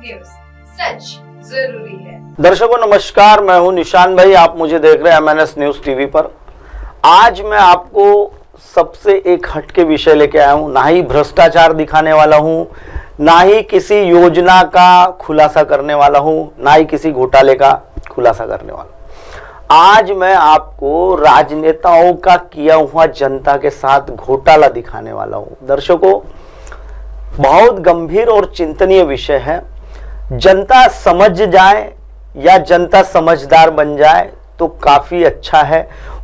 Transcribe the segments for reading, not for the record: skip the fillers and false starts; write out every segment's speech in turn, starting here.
News, सच जरूरी है। दर्शकों नमस्कार, मैं हूं निशान भाई। आप मुझे देख रहे हैं MNS न्यूज टीवी पर। आज मैं आपको सबसे एक हटके विषय लेके आया हूं। ना ही भ्रष्टाचार दिखाने वाला हूं, ना ही किसी योजना का खुलासा करने वाला हूं, ना ही किसी घोटाले का खुलासा करने वाला। आज मैं आपको राजनेताओं का किया हुआ जनता के साथ घोटाला दिखाने वाला हूं। दर्शकों, बहुत गंभीर और चिंतनीय विषय है। जनता समझ जाए या जनता समझदार बन जाए तो काफी अच्छा है,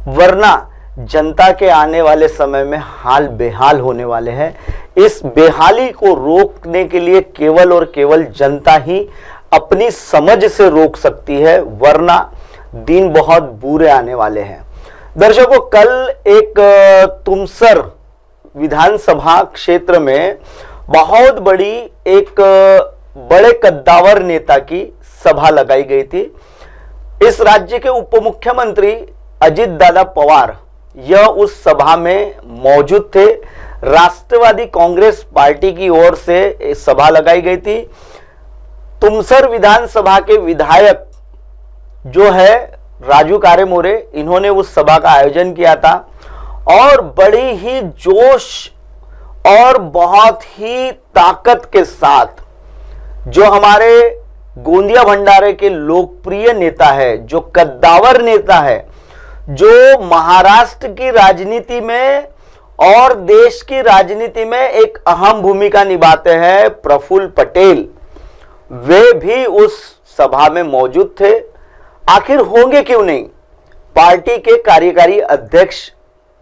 वरना जनता के आने वाले समय में हाल बेहाल होने वाले हैं। इस बेहाली को रोकने के लिए केवल और केवल जनता ही अपनी समझ से रोक सकती है, वरना दिन बहुत बुरे आने वाले हैं। दर्शकों, कल एक तुमसर विधानसभा क्षेत्र में बहुत बड़ी एक बड़े कद्दावर नेता की सभा लगाई गई थी। इस राज्य के उप मुख्यमंत्री अजित दादा पवार यह उस सभा में मौजूद थे। राष्ट्रवादी कांग्रेस पार्टी की ओर से सभा लगाई गई थी। तुमसर विधानसभा के विधायक जो है राजू कारे मोरे, इन्होंने उस सभा का आयोजन किया था और बड़ी ही जोश और बहुत ही ताकत के साथ जो हमारे गोंदिया भंडारे के लोकप्रिय नेता है, जो कद्दावर नेता है, जो महाराष्ट्र की राजनीति में और देश की राजनीति में एक अहम भूमिका निभाते हैं, प्रफुल्ल पटेल, वे भी उस सभा में मौजूद थे। आखिर होंगे क्यों नहीं? पार्टी के कार्यकारी अध्यक्ष,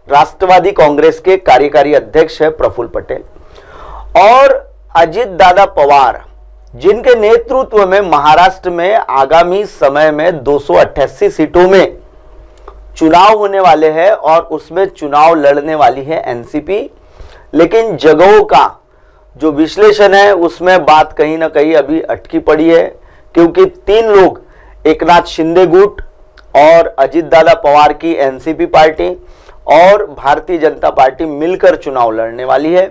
राष्ट्रवादी कांग्रेस के कार्यकारी अध्यक्ष है प्रफुल्ल पटेल और अजित दादा पवार, जिनके नेतृत्व में महाराष्ट्र में आगामी समय में 288 सीटों में चुनाव होने वाले हैं और उसमें चुनाव लड़ने वाली है एनसीपी। लेकिन जगहों का जो विश्लेषण है उसमें बात कहीं ना कहीं अभी अटकी पड़ी है, क्योंकि तीन लोग, एकनाथ शिंदे गुट और अजित दादा पवार की एनसीपी पार्टी और भारतीय जनता पार्टी मिलकर चुनाव लड़ने वाली है।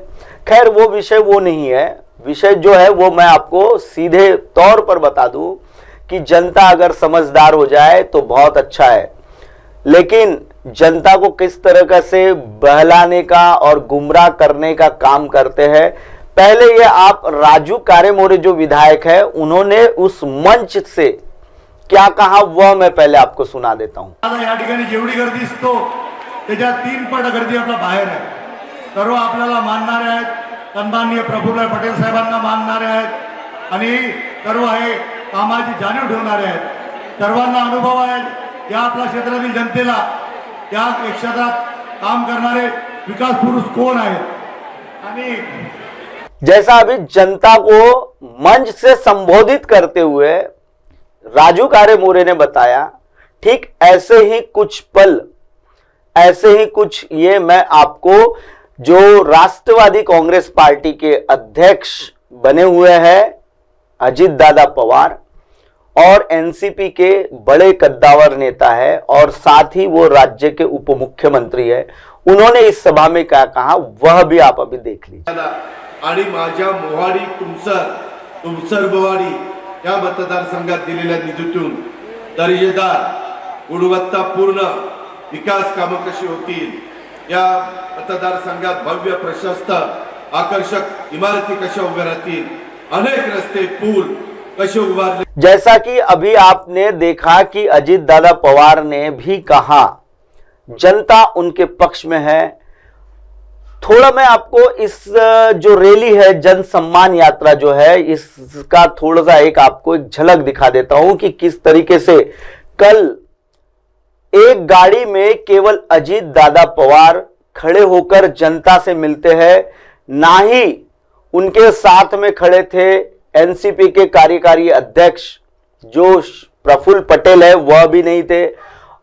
खैर, वो विषय वो नहीं है। विषय जो है वो मैं आपको सीधे तौर पर बता दूं कि जनता अगर समझदार हो जाए तो बहुत अच्छा है, लेकिन जनता को किस तरह से बहलाने का और गुमराह करने का काम करते हैं। पहले ये आप राजू कारे मोरे जो विधायक है, उन्होंने उस मंच से क्या कहा वह मैं पहले आपको सुना देता हूं। या ठिकाणी जेवढी गर्दी दिसतो त्याच्या 3 पट गर्दी आपल्या बाहेर आहे। सर्व आपल्याला मानणारे आहेत, सन्माननीय प्रफुल्ल पटेल साहेबांना मानणारे आहेत आणि सर्व हे कामाची जाणीव ठेवणारे आहेत। सर्वांना अनुभव आहे या आपल्या क्षेत्रातील जनतेला, या क्षेत्रात काम करणारे विकास पुरुष कोण आहेत। आणि जैसा अभी जनता को मंच से संबोधित करते हुए राजू कारे मोरे ने बताया, ठीक ऐसे ही कुछ पल, ऐसे ही कुछ ये मैं आपको, जो राष्ट्रवादी कांग्रेस पार्टी के अध्यक्ष बने हुए हैं अजित दादा पवार और एनसीपी के बड़े कद्दावर नेता है और साथ ही वो राज्य के उप मुख्यमंत्री है, उन्होंने इस सभा में क्या कहा वह भी आप अभी देख लीजिए। आणि माझ्या मोहाडी तुमसर बोवाडी या मतदारसंघात दिलेल्या निधीतून दर्जेदार, गुणवत्तापूर्ण विकास कामं कशी होतील, या मतदारसंघात भव्य, प्रशस्त, आकर्षक इमारती कशा उभ्या राहतील, अनेक रस्ते, पूल कसे उभारले। जैसा कि अभी आपने देखा कि अजित दादा पवार ने भी कहा जनता उनके पक्ष में है। थोड़ा मैं आपको इस जो रैली है, जन सम्मान यात्रा जो है, इसका थोड़ा सा आपको एक झलक दिखा देता हूं कि किस तरीके से कल एक गाड़ी में केवल अजित दादा पवार खड़े होकर जनता से मिलते हैं, ना ही उनके साथ में खड़े थे एनसीपी के कार्यकारी अध्यक्ष जो प्रफुल्ल पटेल है, वह भी नहीं थे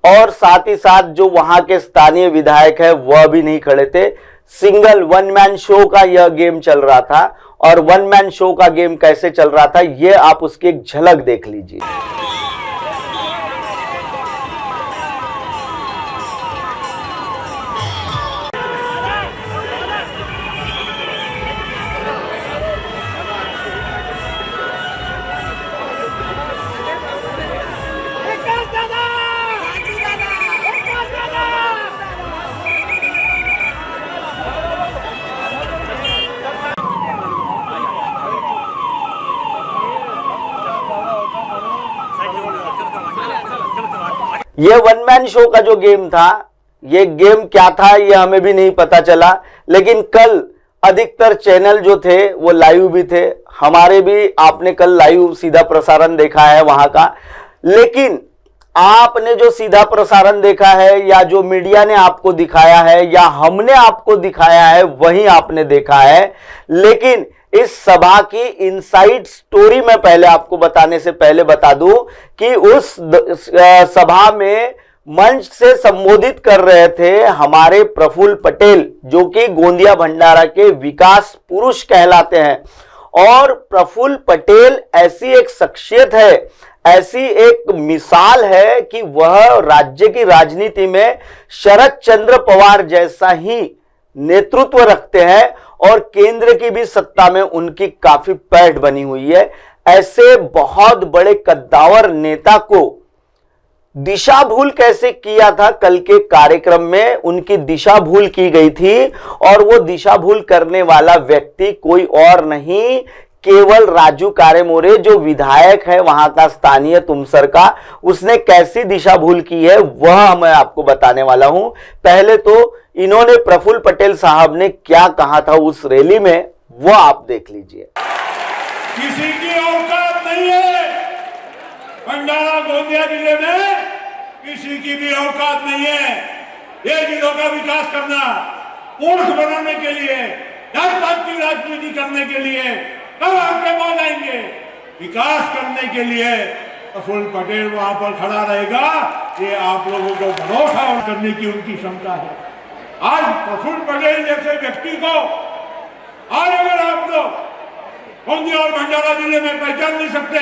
और साथ ही साथ जो वहां के स्थानीय विधायक है वह भी नहीं खड़े थे। सिंगल वन मैन शो का यह गेम चल रहा था और वन मैन शो का गेम कैसे चल रहा था ये आप उसकी एक झलक देख लीजिए। ये वन मैन शो का जो गेम था, ये गेम क्या था ये हमें भी नहीं पता चला, लेकिन कल अधिकतर चैनल जो थे वो लाइव भी थे, हमारे भी, आपने कल लाइव सीधा प्रसारण देखा है वहां का। लेकिन आपने जो सीधा प्रसारण देखा है या जो मीडिया ने आपको दिखाया है या हमने आपको दिखाया है वही आपने देखा है। लेकिन इस सभा की इनसाइड स्टोरी मैं पहले आपको बताने से पहले बता दूं कि उस सभा में मंच से संबोधित कर रहे थे हमारे प्रफुल्ल पटेल, जो कि गोंदिया भंडारा के विकास पुरुष कहलाते हैं। और प्रफुल्ल पटेल ऐसी एक शख्सियत है, ऐसी एक मिसाल है कि वह राज्य की राजनीति में शरद चंद्र पवार जैसा ही नेतृत्व रखते हैं और केंद्र की भी सत्ता में उनकी काफी पैठ बनी हुई है। ऐसे बहुत बड़े कद्दावर नेता को दिशा भूल कैसे किया था, कल के कार्यक्रम में उनकी दिशा भूल की गई थी और वो दिशा भूल करने वाला व्यक्ति कोई और नहीं, केवल राजू कारेमोरे जो विधायक है वहां का स्थानीय तुमसर का, उसने कैसी दिशा भूल की है वह मैं आपको बताने वाला हूं। पहले तो इन्होंने प्रफुल्ल पटेल साहब ने क्या कहा था उस रैली में, वो आप देख लीजिए। किसी की औकात नहीं है भंडारा गोंदिया जिले में, किसी की भी औकात नहीं है ये जिलों का विकास करना, मूर्ख बनाने के लिए, जात-पात की राजनीति करने के लिए। कब आपके मौज आएंगे? विकास करने के लिए प्रफुल्ल पटेल वहां पर खड़ा रहेगा, ये आप लोगों को भरोसा करने की उनकी क्षमता है। आज प्रफुल्ल पटेल जैसे व्यक्ति को आज अगर आप लोग गोंदिया और भंडारा जिले में पहचान नहीं सकते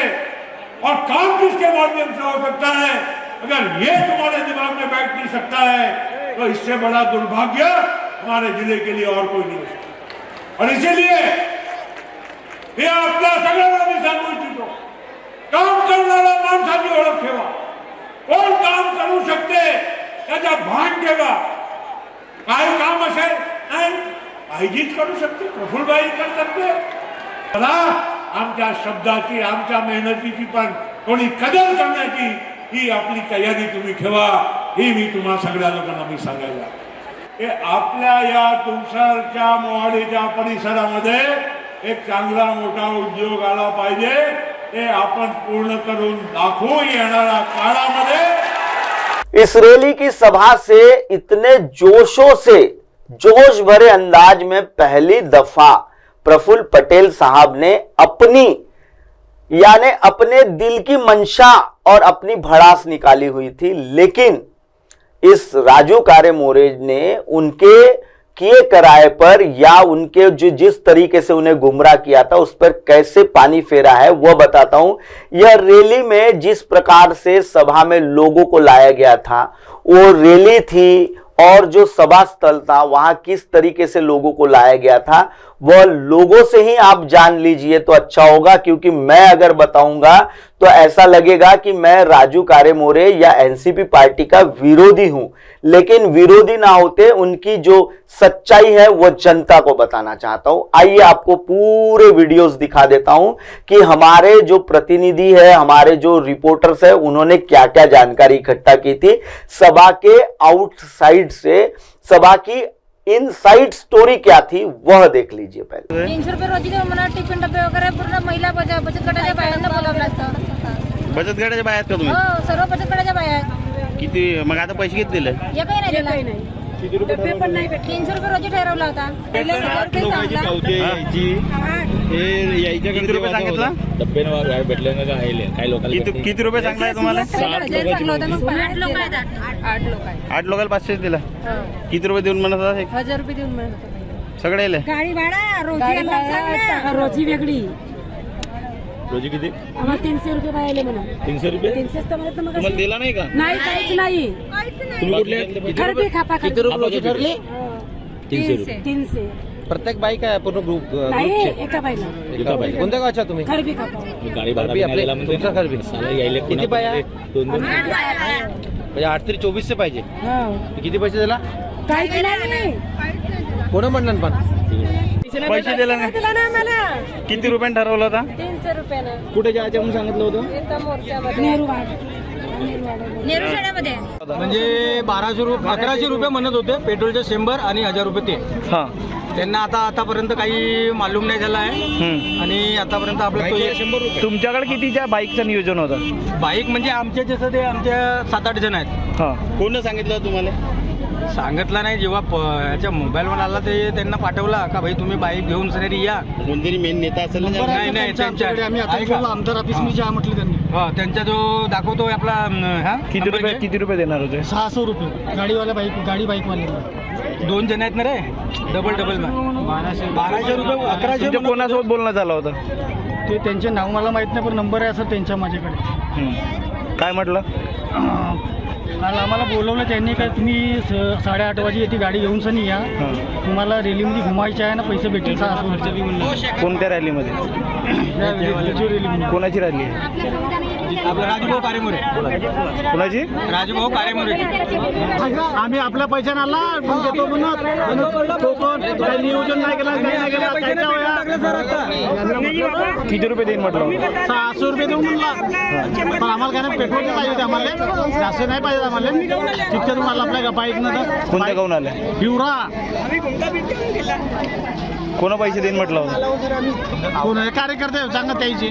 और काम किसके माध्यम से हो सकता है, अगर ये तुम्हारे दिमाग में बैठ नहीं सकता है तो इससे बड़ा दुर्भाग्य हमारे जिले के लिए और कोई नहीं हो सकता। और इसीलिए मी आपल्या सगळ्यांना मी सांगू इच्छितो, काम करणारा माणसाची ओळख ठेवा, कोण काम करू शकते त्याचा भान ठेवा। काही काम असेल नाही पाहिजेच करू शकते, प्रफुल्लबाई करू शकते, मला आमच्या शब्दाची आमच्या मेहनतीची पण थोडी कदर करण्याची ही आपली तयारी तुम्ही ठेवा, ही मी तुम्हा सगळ्या लोकांना मी सांगायला। हे आपल्या या तुमसरच्या मोहाडीच्या परिसरामध्ये एक चांगला मोठा उद्योग आला पाहिजे, ते आपण पूर्ण करून दाखवू येणाऱ्या काळामध्ये। इस रैली की सभा से इतने जोशों से, जोश भरे अंदाज में पहली दफा प्रफुल्ल पटेल साहब ने अपनी यानी अपने दिल की मंशा और अपनी भड़ास निकाली हुई थी। लेकिन इस राजू कारेमोरे ने उनके किए कराए पर या उनके जो जिस तरीके से उन्हें गुमराह किया था उस पर कैसे पानी फेरा है वो बताता हूं। यह रैली में जिस प्रकार से सभा में लोगों को लाया गया था, वो रैली थी और जो सभा स्थल था वहां किस तरीके से लोगों को लाया गया था वह लोगों से ही आप जान लीजिए तो अच्छा होगा, क्योंकि मैं अगर बताऊंगा तो ऐसा लगेगा कि मैं राजू कारेमोरे या एनसीपी पार्टी का विरोधी हूं। लेकिन विरोधी ना होते उनकी जो सच्चाई है वो जनता को बताना चाहता हूं। आइए आपको पूरे वीडियोस दिखा देता हूं कि हमारे जो प्रतिनिधि है, हमारे जो रिपोर्टर्स है, उन्होंने क्या क्या जानकारी इकट्ठा की थी सभा के आउटसाइड से। सभा की इनसाइड स्टोरी क्या थी वह देख लीजिए। पहले 300 रुपये रोजी का मला टिफिन डबे वगैरे पूर्ण महिला बचत गटाच्या बायांना बोलावलं असतं। बचत गटाच्या बाया आहेत का तुम्ही? हो, सर्व बचत गटाच्या बाया आहेत। किती मग आता पैसे किती दिले? एकही नाही दिला। डबे पण नाही भेटले। 300 रुपये रोजी ठरवला होता। पहिले 100 रुपये सांगला। किती रुपये सांगितलं? भेटले ना काही लोकांना किती रुपये सांगलाय तुम्हाला? 7,000 सांगलं होतं। मग 8 लोक आहेत। 8 लोक आहेत। 8 लोकांना 500 दिला। किती रुपये देऊन म्हणत होता? 1000 रुपये देऊन म्हणत होता। सगळे आले? गाडी भाडा रोजी वेगळी। रोजी किती? आम्हाला 300 रुपये पाहिले म्हणा। 300 रुपये 300 तर मला तर मग तुम्हाला दिला नाही का? नाही, काहीच नाही। तुम्ही कुठले खरबी खापा किती रुपये रोजी ठरले? 300 रुपये 300 प्रत्येक बाईक आहे पूर्ण ग्रुप नाही, एका बाईला एका बाई कोणत्या गावच्या तुम्ही? खरबी खापा। गाडी भाडा आपल्याला म्हणजे तुमचा खर्च साला यायले किती बाया? दोन म्हणजे 8 तरी 2400 पाहिजे। हो, किती पैसे दिला? काहीच नाही। कोण म्हणलं पण पैसे दिला नाही? दिला ना आम्हाला। किती रुपयाने ठरवलं होता? 300 रुपयानं। कुठे जायचं म्हणून सांगितलं होतं? इथं मोर्चामध्ये नेहरू बाग। नेहरू शाळेमध्ये म्हणजे 1100 रुपये म्हणत होते पेट्रोलचे 100 आणि 1000 रुपये ते. हां. त्यांना आतापर्यंत काही मालूम नाही झाला आहे आणि आतापर्यंत आपला तो 100 रुपये. तुमच्याकडे कितीच्या बाईकचं नियोजन होतं? बाईक म्हणजे आमचे जसं ते आमच्या 7-8 जण आहेत. हां. कोण सांगितलं तुम्हाला? सांगितलं नाही, जेव्हा याच्या मोबाईलवर आला ते त्यांना पाठवला का भाई तुम्ही बाईक घेऊन सरी या. कोणतरी मेन नेता असेल ना? नाही त्यांच्या आमदार ऑफिस मी जा म्हटलं त्यांनी. हा त्यांचा जो दाखवतो आपला हा किती रुपये देणार होते? 600 रुपये गाडीवाला गाडी बाईकवाले. 2 जण आहेत ना रे, डबल 1200 रुपये 1100. तुमच्या कोणासोबत बोलणं झालं होतं? ते त्यांचे नाव मला माहित नाही, पण नंबर आहे असं त्यांच्या माझ्याकडे. काय म्हटलं? काल आम्हाला बोलवलं त्यांनी काय तुम्ही 8:30 वाजे येते गाडी घेऊन सनी या, तुम्हाला रॅलीमध्ये घुमायचे आहे ना, पैसे भेटेल 600 रुपये. कोणत्या रॅलीमध्ये? कोणाची रॅली आहे? आपला राजभाऊ कारेमोरे. कोणाची? राजभाऊ कारेमोरे. आम्ही आपल्या पैशाने आला देतो म्हणून काही नियोजन नाही केलं, काही नाही केलं. किती रुपये देईन म्हटलं? 600 रुपये देऊ म्हणला, पण आम्हाला काय नाही, पेट्रोल पाहिजे होते आम्हाला, जास्त नाही पाहिजे आम्हाला. तिथं तुम्हाला आपल्या बाईक नव्हतं. कोणत्या गावून आले? हिवरा. कोणा पैसे देईन म्हटलं होतं? कोण कार्यकर्ते सांगत त्याची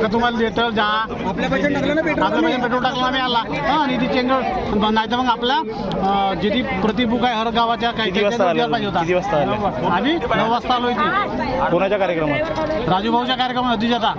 का तुम्हाला देतो जा, आपल्या पैसे पेट्रोल टाकला आम्ही आला आणि ती चेंज नाही तर मग आपला जे प्रतिबुक आहे हर गावाच्या काही किती वाजता आले? पाहिजे होता. किती वाजता आले? आम्ही 9 वाजता आलो इथे. कोणाच्या कार्यक्रमात? राजूभाऊच्या कार्यक्रमात अजितदादा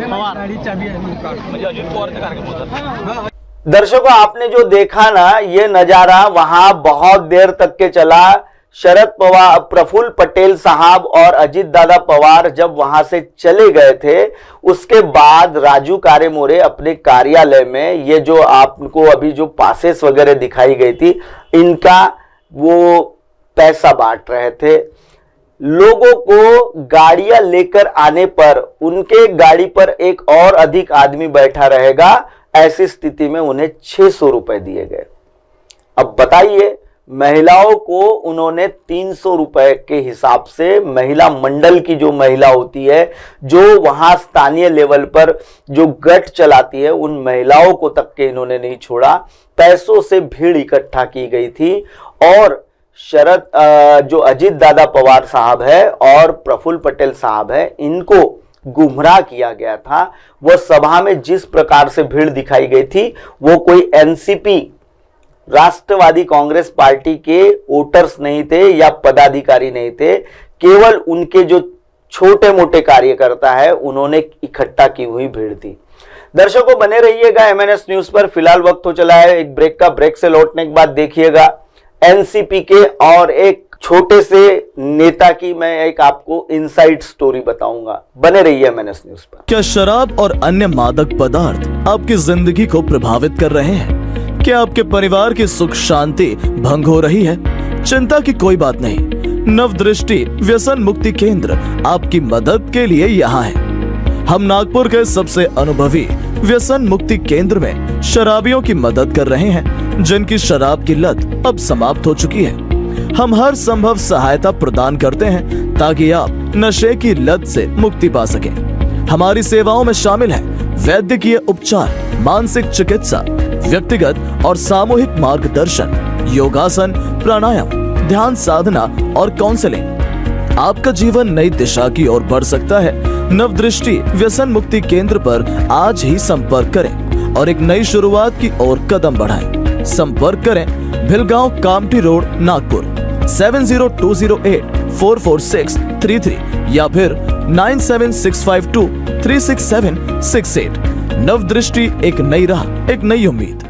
पवार. म्हणजे अजित पवारचा कार्यक्रम होता. दर्शकों, आपने जो देखा ना ये नजारा वहां बहुत देर तक के चला। शरद पवार, प्रफुल्ल पटेल साहब और अजित दादा पवार जब वहां से चले गए थे, उसके बाद राजू कारेमोरे अपने कार्यालय में ये जो आपको अभी जो पासेस वगैरह दिखाई गई थी, इनका वो पैसा बांट रहे थे। लोगों को गाड़ियां लेकर आने पर उनके गाड़ी पर एक और अधिक आदमी बैठा रहेगा, ऐसी स्थिति में उन्हें 600 रुपए दिए गए। अब बताइए, महिलाओं को उन्होंने 300 रुपए के हिसाब से, महिला मंडल की जो महिला होती है, जो वहां स्थानीय लेवल पर जो गठ चलाती है, उन महिलाओं को तक के इन्होंने नहीं छोड़ा। पैसों से भीड़ इकट्ठा की गई थी और जो अजित दादा पवार साहब है और प्रफुल्ल पटेल साहब है, इनको गुमराह किया गया था। वह सभा में जिस प्रकार से भीड़ दिखाई गई थी, वो कोई एनसीपी राष्ट्रवादी कांग्रेस पार्टी के वोटर्स नहीं थे या पदाधिकारी नहीं थे, केवल उनके जो छोटे मोटे कार्यकर्ता है उन्होंने इकट्ठा की हुई भीड़ थी। दर्शकों, बने रहिएगा एमएनएस न्यूज पर। फिलहाल वक्त हो चला है एक ब्रेक का। ब्रेक से लौटने के बाद देखिएगा एनसीपी के और एक छोटे से नेता की मैं एक आपको इनसाइड स्टोरी बताऊंगा। बने रहिए एमएनएस न्यूज पर। क्या शराब और अन्य मादक पदार्थ आपकी जिंदगी को प्रभावित कर रहे हैं? क्या आपके परिवार की सुख शांति भंग हो रही है? चिंता की कोई बात नहीं। नवदृष्टि व्यसन मुक्ति केंद्र आपकी मदद के लिए यहाँ है। हम नागपुर के सबसे अनुभवी व्यसन मुक्ति केंद्र में शराबियों की मदद कर रहे हैं, जिनकी शराब की लत अब समाप्त हो चुकी है। हम हर संभव सहायता प्रदान करते हैं ताकि आप नशे की लत से मुक्ति पा सकें। हमारी सेवाओं में शामिल है वैद्यकीय उपचार, मानसिक चिकित्सा, व्यक्तिगत और सामूहिक मार्गदर्शन, योगासन, प्राणायाम, ध्यान साधना और काउंसलिंग। आपका जीवन नई दिशा की ओर बढ़ सकता है। नवदृष्टि व्यसन मुक्ति केंद्र पर आज ही संपर्क करें और एक नई शुरुआत की ओर कदम बढ़ाएं। संपर्क करें भिलगांव कामठी रोड, नागपुर 7020844633 या फिर 9765236768। नवदृष्टि, एक नई राह, एक नई उम्मीद।